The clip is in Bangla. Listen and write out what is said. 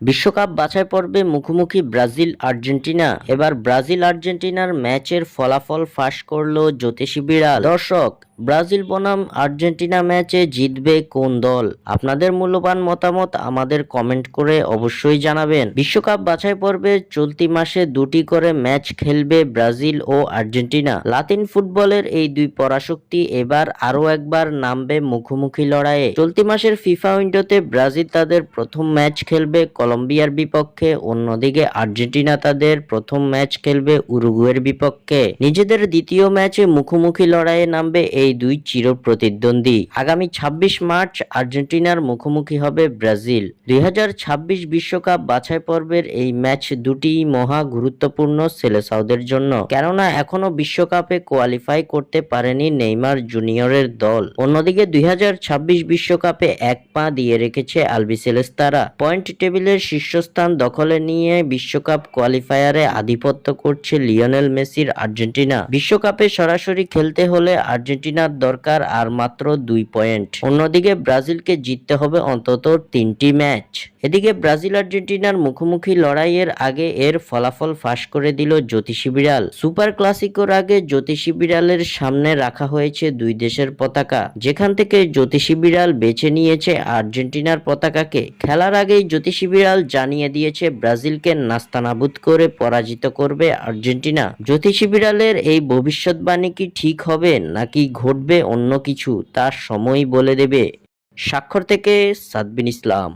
বিশ্বকাপ বাছাই পর্বে মুখোমুখি ব্রাজিল আর্জেন্টিনা। এবার ব্রাজিল আর্জেন্টিনার ম্যাচের ফলাফল ফাঁস করলো জ্যোতিষী বিড়াল। দর্শক, ব্রাজিল বনাম আর্জেন্টিনা ম্যাচে জিতবে কোন দল? আপনাদের মূল্যবান মতামত আমাদের কমেন্ট করে অবশ্যই জানাবেন। বিশ্বকাপ বাছাই পর্বে চলতি মাসে দুটি করে ম্যাচ খেলবে ব্রাজিল ও আর্জেন্টিনা। লাতিন ফুটবলের এই দুই পরাশক্তি এবার আরও একবার নামবে মুখোমুখি লড়াইয়ে। চলতি মাসের ফিফা উইন্ডোতে ব্রাজিল তাদের প্রথম ম্যাচ খেলবে কলম্বিয়ার বিপক্ষে, অন্যদিকে আর্জেন্টিনা তাদের প্রথম ম্যাচ খেলবে উরুগুয়ের বিপক্ষে। নিজেদের দ্বিতীয় ম্যাচে মুখোমুখি লড়াইয়ে নামবে এই দুই চির প্রতিদ্বন্দ্বী। আগামী ২৬ মার্চ আর্জেন্টিনার মুখোমুখি হবে ব্রাজিল। ২০২৬ বিশ্বকাপ বাছাই পর্বের এই ম্যাচ দুটি মহা গুরুত্বপূর্ণ সেলেসাওদের জন্য, কেননা এখনো বিশ্বকাপে কোয়ালিফাই করতে পারেনি নেইমার জুনিয়রের দল। অন্যদিকে ২০২৬ বিশ্বকাপে এক পা দিয়ে রেখেছে আলবিসেলেস্তারা। পয়েন্ট টেবিলের শীর্ষস্থান দখলে নিয়ে বিশ্বকাপ কোয়ালিফায়ারে আধিপত্য করছে লিওনেল মেসির আর্জেন্টিনা। বিশ্বকাপে সরাসরি খেলতে হলে আর্জেন্টিনার দরকার আর মাত্র 2 পয়েন্ট। অন্যদিকে ব্রাজিলকে জিততে হবে অন্তত 3টি ম্যাচ। এদিকে ব্রাজিল আর্জেন্টিনার মুখোমুখি লড়াইয়ের আগে এর ফলাফল ফাঁস করে দিল জ্যোতিষী বিড়াল। সুপার ক্লাসিকোর আগে জ্যোতিষী বিড়ালের সামনে রাখা হয়েছে দুই দেশের পতাকা, যেখান থেকে জ্যোতিষী বিড়াল বেছে নিয়েছে আর্জেন্টিনার পতাকাকে। খেলার আগেই জ্যোতিষী বিড়াল জানিয়ে দিয়েছে ব্রাজিলকে নাস্তানাবুদ করে পরাজিত করবে আর্জেন্টিনা। জ্যোতিষী বিড়ালের এই ভবিষ্যৎবাণী কি ঠিক হবে নাকি ঘটবে অন্য কিছু, তার সময়ই বলে দেবে। স্বাক্ষর থেকে সাদবিন ইসলাম।